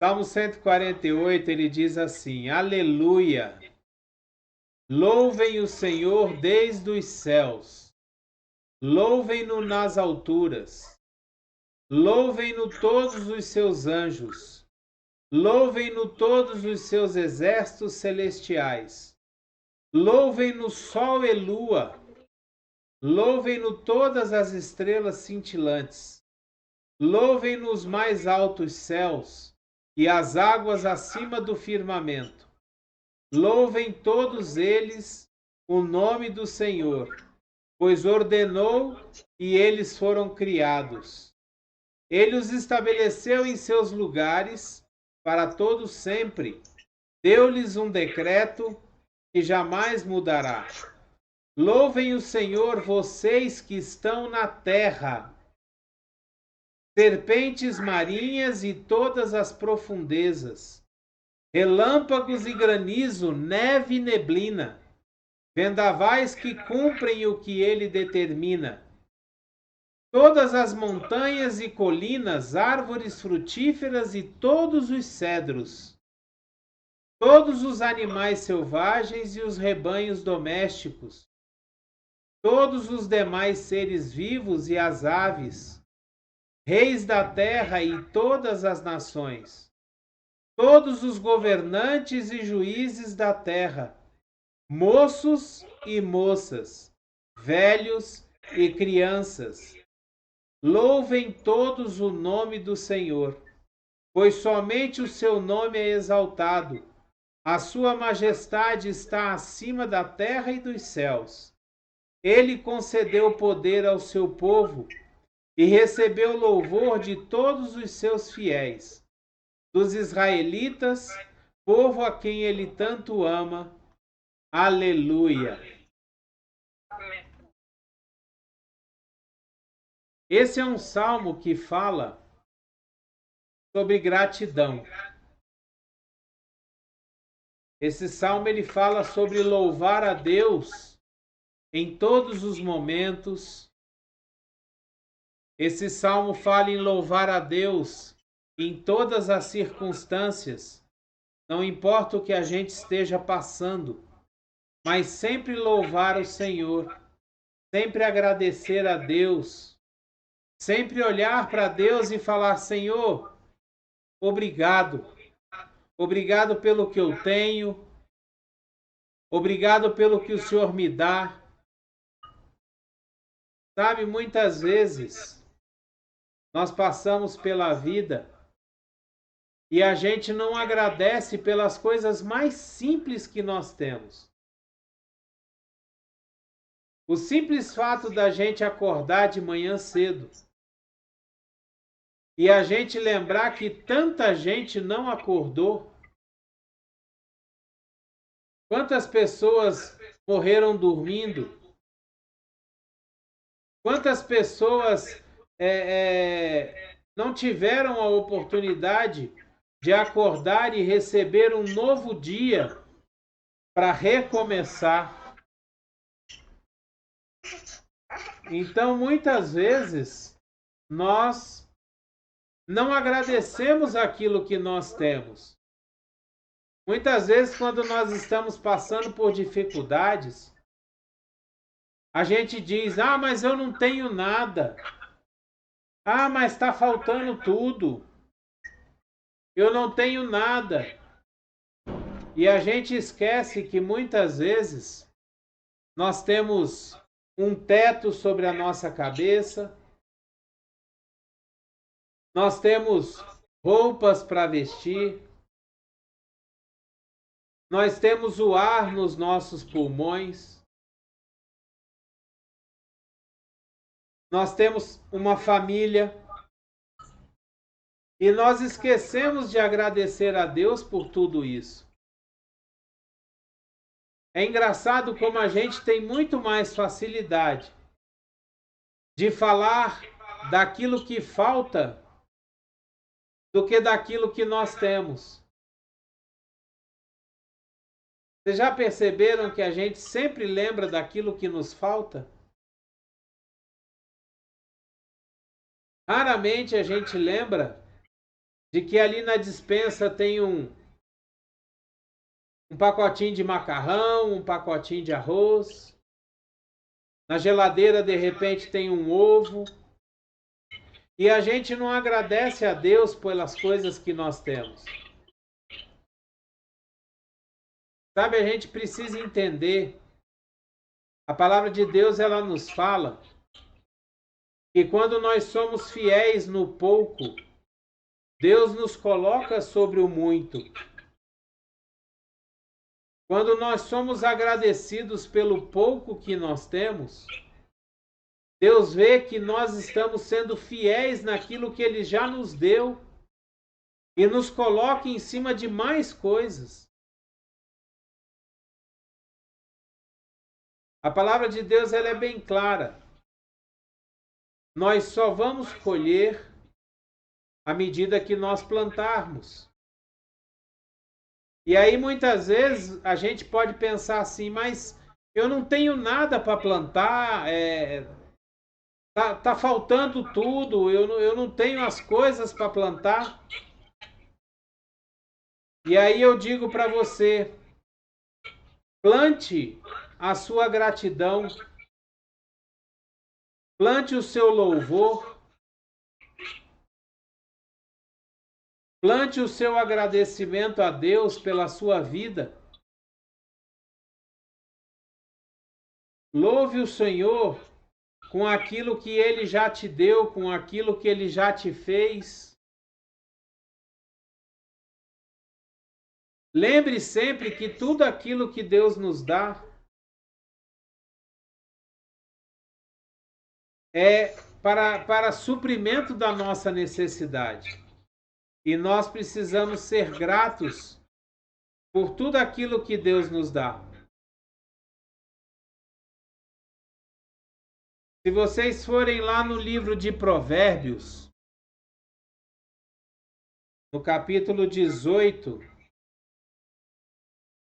Salmo 148, ele diz assim: Aleluia! Louvem o Senhor desde os céus, louvem-no nas alturas, louvem-no todos os seus anjos, louvem-no todos os seus exércitos celestiais, louvem-no sol e lua, louvem-no todas as estrelas cintilantes, louvem-no os mais altos céus e as águas acima do firmamento. Louvem todos eles o nome do Senhor, pois ordenou e eles foram criados. Ele os estabeleceu em seus lugares para todo sempre. Deu-lhes um decreto que jamais mudará. Louvem o Senhor, vocês que estão na terra, serpentes marinhas e todas as profundezas, relâmpagos e granizo, neve e neblina, vendavais que cumprem o que ele determina. Todas as montanhas e colinas, árvores frutíferas e todos os cedros, todos os animais selvagens e os rebanhos domésticos, todos os demais seres vivos e as aves, reis da terra e todas as nações, todos os governantes e juízes da terra, moços e moças, velhos e crianças, louvem todos o nome do Senhor, pois somente o seu nome é exaltado. A sua majestade está acima da terra e dos céus. Ele concedeu poder ao seu povo e recebeu louvor de todos os seus fiéis, dos israelitas, povo a quem ele tanto ama. Aleluia! Esse é um salmo que fala sobre gratidão. Esse salmo ele fala sobre louvar a Deus em todos os momentos. Esse salmo fala em louvar a Deus em todas as circunstâncias. Não importa o que a gente esteja passando, mas sempre louvar o Senhor, sempre agradecer a Deus, sempre olhar para Deus e falar: Senhor, obrigado. Obrigado pelo que eu tenho. Obrigado pelo que o Senhor me dá. Sabe, muitas vezes nós passamos pela vida e a gente não agradece pelas coisas mais simples que nós temos. O simples fato da gente acordar de manhã cedo e a gente lembrar que tanta gente não acordou. Quantas pessoas morreram dormindo? Quantas pessoas não tiveram a oportunidade de acordar e receber um novo dia para recomeçar? Então, muitas vezes, nós não agradecemos aquilo que nós temos. Muitas vezes, quando nós estamos passando por dificuldades, a gente diz: ah, mas eu não tenho nada. Ah, mas está faltando tudo. Eu não tenho nada. E a gente esquece que muitas vezes nós temos um teto sobre a nossa cabeça, nós temos roupas para vestir, nós temos o ar nos nossos pulmões, nós temos uma família e nós esquecemos de agradecer a Deus por tudo isso. É engraçado como a gente tem muito mais facilidade de falar daquilo que falta do que daquilo que nós temos. Vocês já perceberam que a gente sempre lembra daquilo que nos falta? Raramente a gente lembra de que ali na despensa tem um pacotinho de macarrão, um pacotinho de arroz. Na geladeira, de repente, tem um ovo. E a gente não agradece a Deus pelas coisas que nós temos. Sabe, a gente precisa entender. A palavra de Deus, ela nos fala que quando nós somos fiéis no pouco, Deus nos coloca sobre o muito. Quando nós somos agradecidos pelo pouco que nós temos, Deus vê que nós estamos sendo fiéis naquilo que Ele já nos deu e nos coloca em cima de mais coisas. A palavra de Deus, ela é bem clara. Nós só vamos colher à medida que nós plantarmos. E aí muitas vezes a gente pode pensar assim, mas eu não tenho nada para plantar, tá faltando tudo, eu não tenho as coisas para plantar. E aí eu digo para você, plante a sua gratidão, plante o seu louvor, plante o seu agradecimento a Deus pela sua vida. Louve o Senhor com aquilo que Ele já te deu, com aquilo que Ele já te fez. Lembre sempre que tudo aquilo que Deus nos dá é para suprimento da nossa necessidade. E nós precisamos ser gratos por tudo aquilo que Deus nos dá. Se vocês forem lá no livro de Provérbios, no capítulo 18,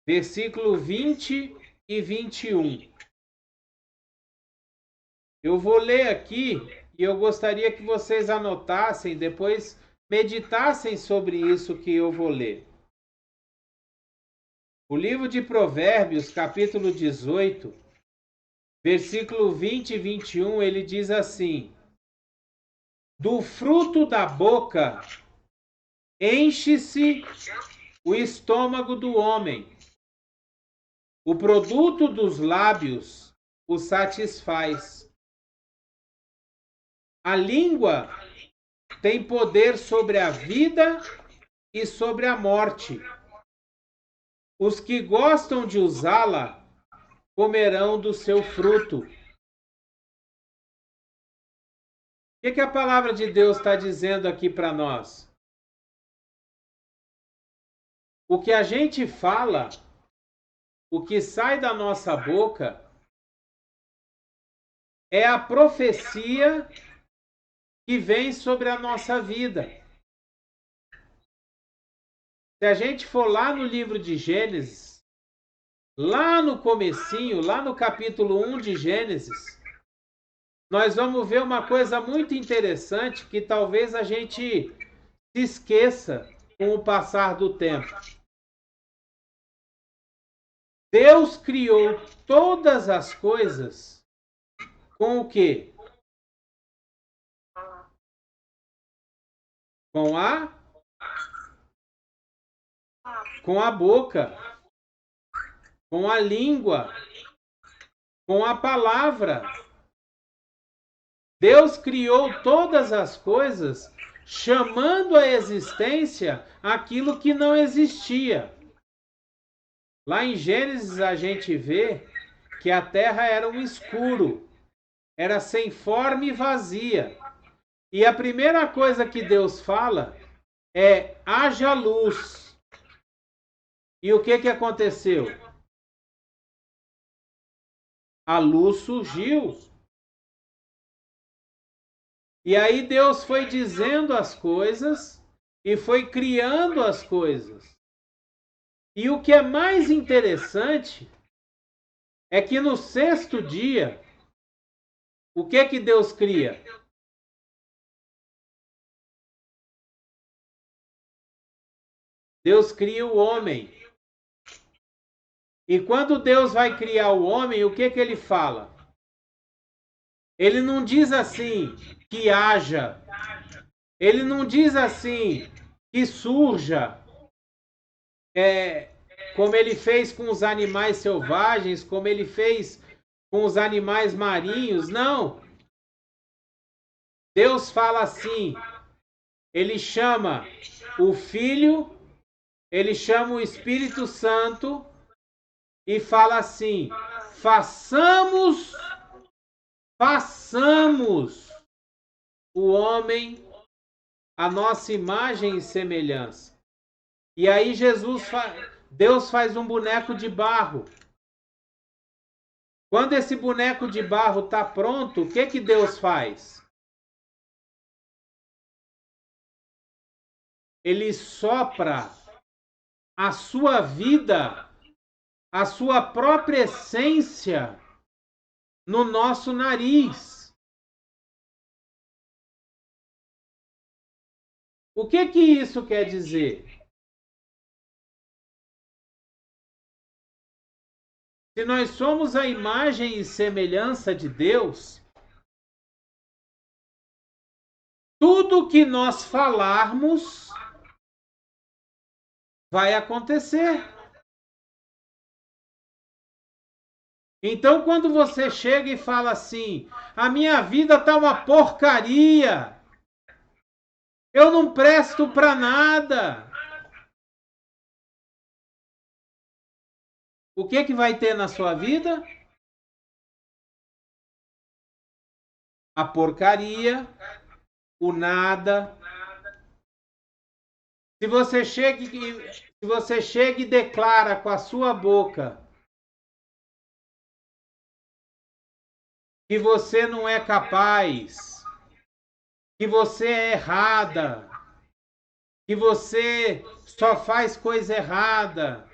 versículo 20 e 21. Eu vou ler aqui e eu gostaria que vocês anotassem, depois meditassem sobre isso que eu vou ler. O livro de Provérbios, capítulo 18, versículo 20 e 21, ele diz assim: do fruto da boca enche-se o estômago do homem, o produto dos lábios o satisfaz. A língua tem poder sobre a vida e sobre a morte. Os que gostam de usá-la comerão do seu fruto. O que a palavra de Deus está dizendo aqui para nós? O que a gente fala, o que sai da nossa boca, é a profecia que vem sobre a nossa vida. Se a gente for lá no livro de Gênesis, lá no comecinho, lá no capítulo 1 de Gênesis, nós vamos ver uma coisa muito interessante que talvez a gente se esqueça com o passar do tempo. Deus criou todas as coisas com o quê? Com a boca, com a língua, com a palavra. Deus criou todas as coisas chamando à existência aquilo que não existia. Lá em Gênesis a gente vê que a terra era um escuro, era sem forma e vazia. E a primeira coisa que Deus fala é: haja luz. E o que aconteceu? A luz surgiu. E aí Deus foi dizendo as coisas e foi criando as coisas. E o que é mais interessante é que no sexto dia, o que Deus cria? Deus cria o homem. E quando Deus vai criar o homem, o que ele fala? Ele não diz assim, que haja. Ele não diz assim, que surja. Como ele fez com os animais selvagens, como ele fez com os animais marinhos. Não. Deus fala assim, ele chama o Filho, ele chama o Espírito Santo e fala assim, façamos o homem a nossa imagem e semelhança. E aí Deus faz um boneco de barro. Quando esse boneco de barro está pronto, o que Deus faz? Ele sopra a sua vida, a sua própria essência no nosso nariz. O que isso quer dizer? Se nós somos a imagem e semelhança de Deus, tudo que nós falarmos vai acontecer. Então, quando você chega e fala assim, a minha vida tá uma porcaria, eu não presto para nada. O que vai ter na sua vida? A porcaria, o nada. Se você chega e declara com a sua boca que você não é capaz, que você é errada, que você só faz coisa errada,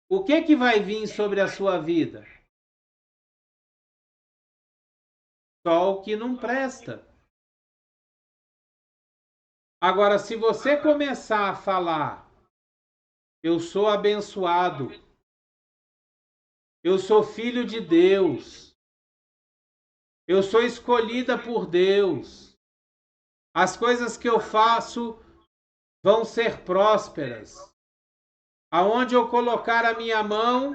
o que vai vir sobre a sua vida? Só o que não presta. Agora, se você começar a falar, eu sou abençoado, eu sou filho de Deus, eu sou escolhida por Deus, as coisas que eu faço vão ser prósperas, aonde eu colocar a minha mão,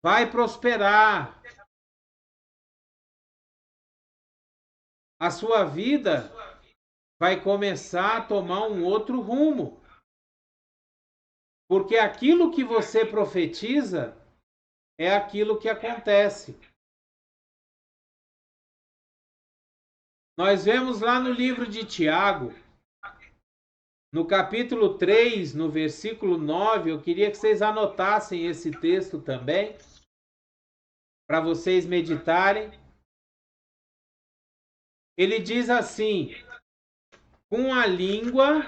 vai prosperar. A sua vida vai começar a tomar um outro rumo. Porque aquilo que você profetiza é aquilo que acontece. Nós vemos lá no livro de Tiago, no capítulo 3, no versículo 9, eu queria que vocês anotassem esse texto também, para vocês meditarem. Ele diz assim, com a língua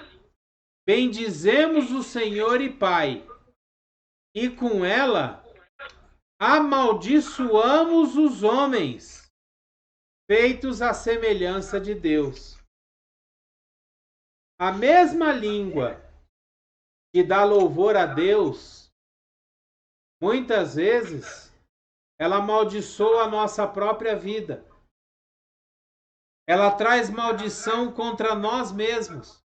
bendizemos o Senhor e Pai, e com ela amaldiçoamos os homens, feitos à semelhança de Deus. A mesma língua que dá louvor a Deus, muitas vezes, ela amaldiçoa a nossa própria vida. Ela traz maldição contra nós mesmos.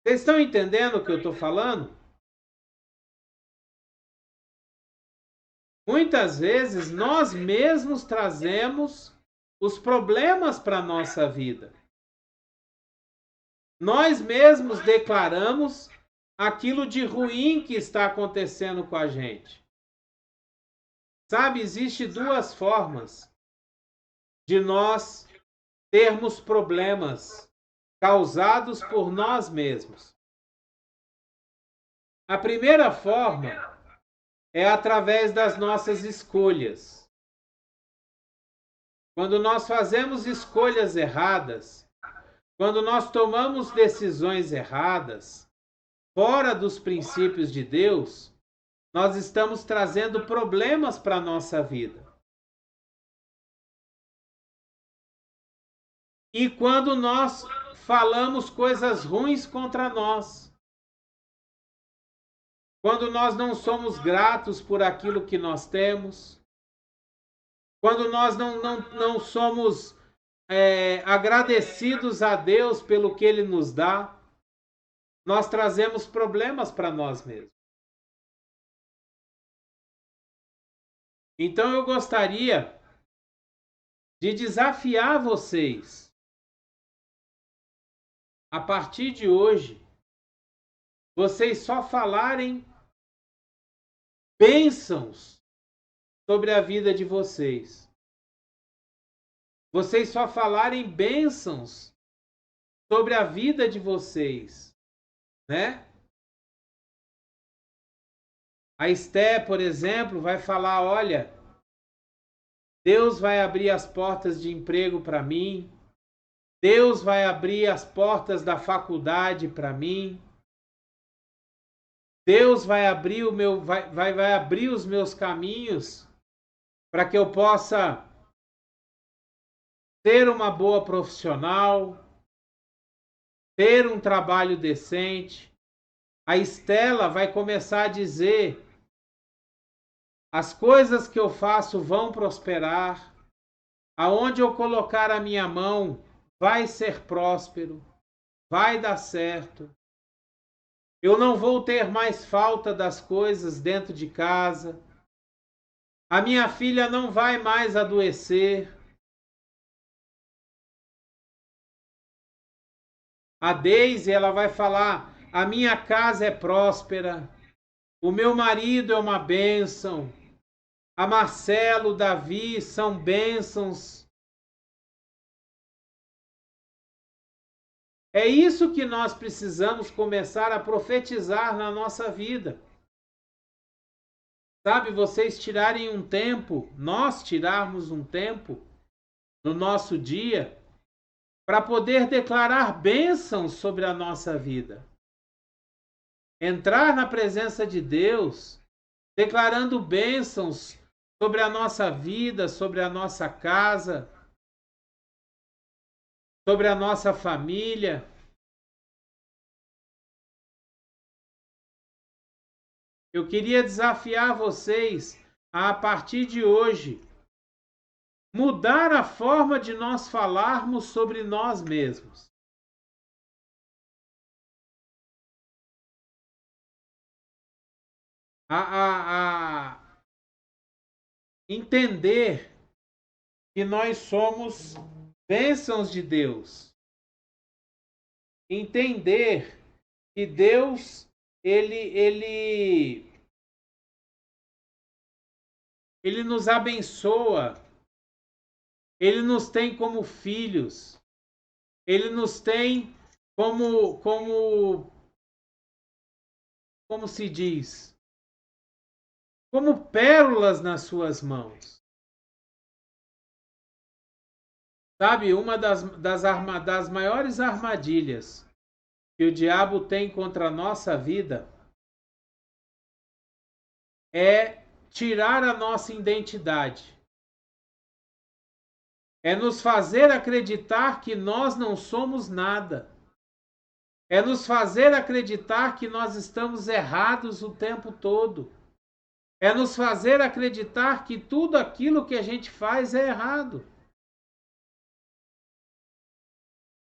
Vocês estão entendendo o que eu estou falando? Muitas vezes nós mesmos trazemos os problemas para a nossa vida. Nós mesmos declaramos aquilo de ruim que está acontecendo com a gente. Sabe, existe duas formas de nós termos problemas causados por nós mesmos. A primeira forma é através das nossas escolhas. Quando nós fazemos escolhas erradas, quando nós tomamos decisões erradas, fora dos princípios de Deus, nós estamos trazendo problemas para a nossa vida. E quando nós falamos coisas ruins contra nós. Quando nós não somos gratos por aquilo que nós temos. Quando nós não somos agradecidos a Deus pelo que Ele nos dá, nós trazemos problemas para nós mesmos. Então eu gostaria de desafiar vocês, a partir de hoje, vocês só falarem bênçãos sobre a vida de vocês. Vocês só falarem bênçãos sobre a vida de vocês, né? A Esté, por exemplo, vai falar, olha, Deus vai abrir as portas de emprego para mim, Deus vai abrir as portas da faculdade para mim, Deus vai abrir vai abrir os meus caminhos para que eu possa ter uma boa profissional, ter um trabalho decente. A Estela vai começar a dizer: as coisas que eu faço vão prosperar, aonde eu colocar a minha mão vai ser próspero, vai dar certo. Eu não vou ter mais falta das coisas dentro de casa. A minha filha não vai mais adoecer. A Deise, ela vai falar: a minha casa é próspera, o meu marido é uma bênção, a Marcelo, o Davi são bênçãos. É isso que nós precisamos começar a profetizar na nossa vida. Sabe, vocês tirarem um tempo, nós tirarmos um tempo no nosso dia para poder declarar bênçãos sobre a nossa vida. Entrar na presença de Deus, declarando bênçãos sobre a nossa vida, sobre a nossa casa, sobre a nossa família. Eu queria desafiar vocês a partir de hoje, mudar a forma de nós falarmos sobre nós mesmos. A entender que nós somos bênçãos de Deus. Entender que Deus, ele nos abençoa. Ele nos tem como filhos. Ele nos tem como se diz? Como pérolas nas suas mãos. Sabe, uma das maiores armadilhas que o diabo tem contra a nossa vida é tirar a nossa identidade. É nos fazer acreditar que nós não somos nada. É nos fazer acreditar que nós estamos errados o tempo todo. É nos fazer acreditar que tudo aquilo que a gente faz é errado.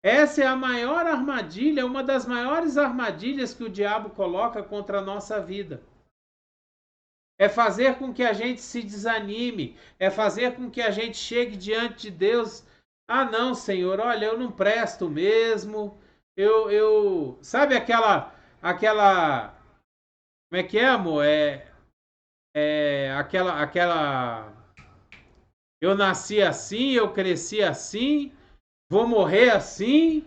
Essa é a maior armadilha, uma das maiores armadilhas que o diabo coloca contra a nossa vida. É fazer com que a gente se desanime, é fazer com que a gente chegue diante de Deus. Ah, não, Senhor, olha, eu não presto mesmo. Sabe aquela, como é que é, amor? Eu nasci assim, eu cresci assim, vou morrer assim.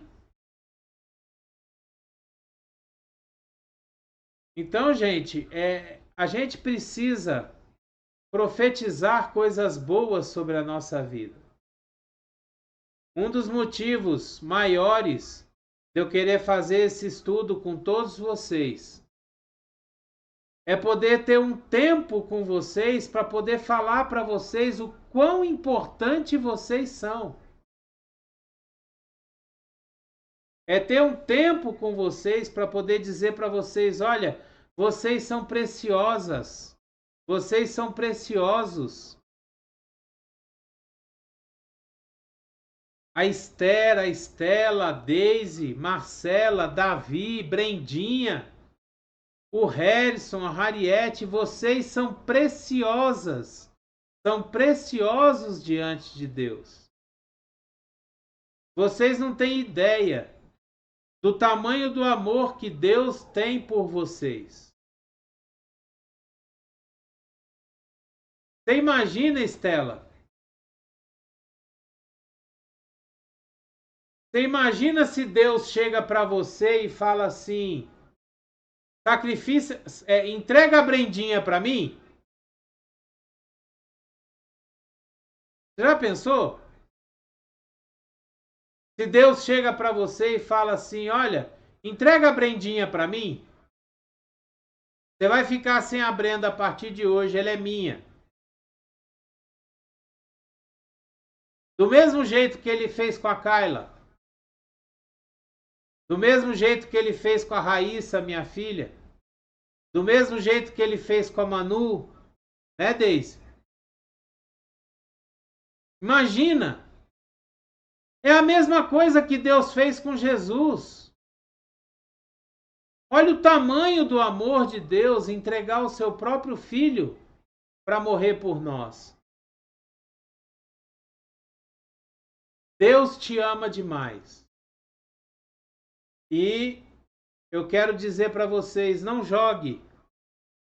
Então, gente, a gente precisa profetizar coisas boas sobre a nossa vida. Um dos motivos maiores de eu querer fazer esse estudo com todos vocês é poder ter um tempo com vocês para poder falar para vocês o quão importante vocês são. É ter um tempo com vocês para poder dizer para vocês: olha, vocês são preciosas, vocês são preciosos. A Esther, a Estela, a Deise, Marcela, Davi, Brendinha, o Harrison, a Harriette, vocês são preciosas, são preciosos diante de Deus. Vocês não têm ideia do tamanho do amor que Deus tem por vocês. Você imagina, Estela? Você imagina se Deus chega para você e fala assim: sacrifício, entrega a Brendinha para mim? Você já pensou? Se Deus chega para você e fala assim: olha, entrega a Brendinha para mim? Você vai ficar sem a Brenda a partir de hoje, ela é minha. Do mesmo jeito que ele fez com a Kayla. Do mesmo jeito que ele fez com a Raíssa, minha filha. Do mesmo jeito que ele fez com a Manu. Né, Deise? Imagina! É a mesma coisa que Deus fez com Jesus. Olha o tamanho do amor de Deus entregar o seu próprio filho para morrer por nós. Deus te ama demais. E eu quero dizer para vocês, não jogue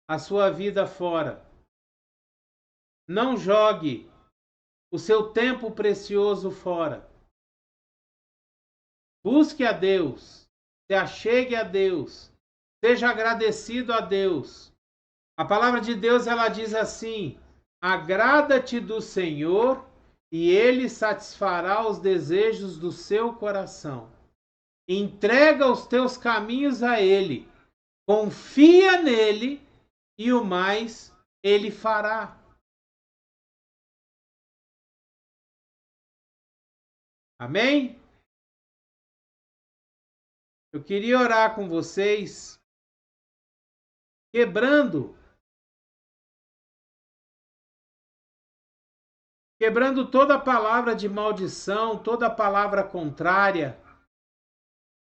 a sua vida fora. Não jogue o seu tempo precioso fora. Busque a Deus, se achegue a Deus, seja agradecido a Deus. A palavra de Deus, ela diz assim: agrada-te do Senhor e Ele satisfará os desejos do seu coração. Entrega os teus caminhos a Ele, confia nele e o mais Ele fará. Amém? Eu queria orar com vocês, quebrando toda palavra de maldição, toda palavra contrária,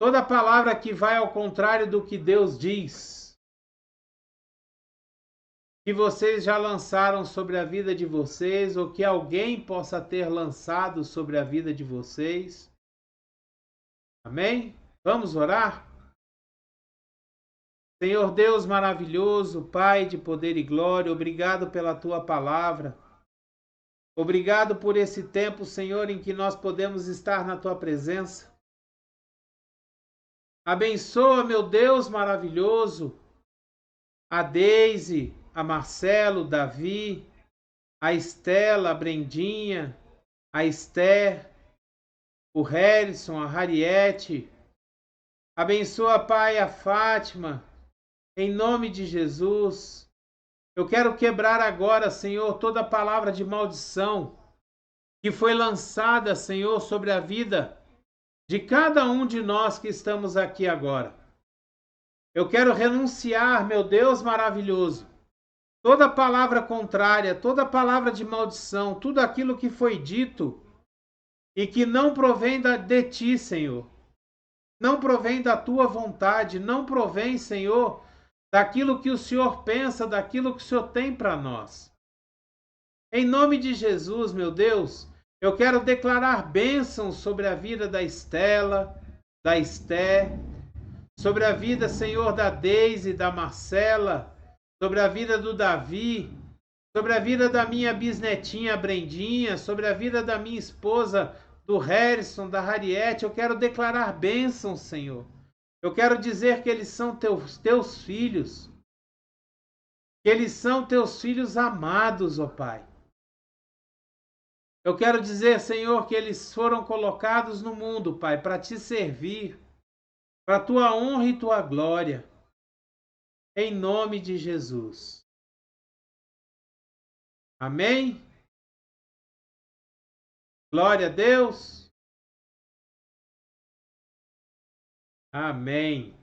toda palavra que vai ao contrário do que Deus diz, que vocês já lançaram sobre a vida de vocês, ou que alguém possa ter lançado sobre a vida de vocês. Amém? Vamos orar? Senhor Deus maravilhoso, Pai de poder e glória, obrigado pela tua palavra. Obrigado por esse tempo, Senhor, em que nós podemos estar na tua presença. Abençoa, meu Deus maravilhoso, a Deise, a Marcelo, Davi, a Estela, a Brendinha, a Esther, o Harrison, a Harriette. Abençoa, Pai, a Fátima, em nome de Jesus. Eu quero quebrar agora, Senhor, toda palavra de maldição que foi lançada, Senhor, sobre a vida de cada um de nós que estamos aqui agora. Eu quero renunciar, meu Deus maravilhoso, toda palavra contrária, toda palavra de maldição, tudo aquilo que foi dito e que não provém de ti, Senhor. Não provém da tua vontade, não provém, Senhor, daquilo que o Senhor pensa, daquilo que o Senhor tem para nós. Em nome de Jesus, meu Deus, eu quero declarar bênçãos sobre a vida da Estela, da Esther, sobre a vida, Senhor, da Deise, da Marcela, sobre a vida do Davi, sobre a vida da minha bisnetinha Brendinha, sobre a vida da minha esposa, do Harrison, da Harriette. Eu quero declarar bênçãos, Senhor. Eu quero dizer que eles são teus filhos, que eles são teus filhos amados, ó Pai. Eu quero dizer, Senhor, que eles foram colocados no mundo, Pai, para te servir, para a tua honra e tua glória. Em nome de Jesus. Amém? Glória a Deus. Amém.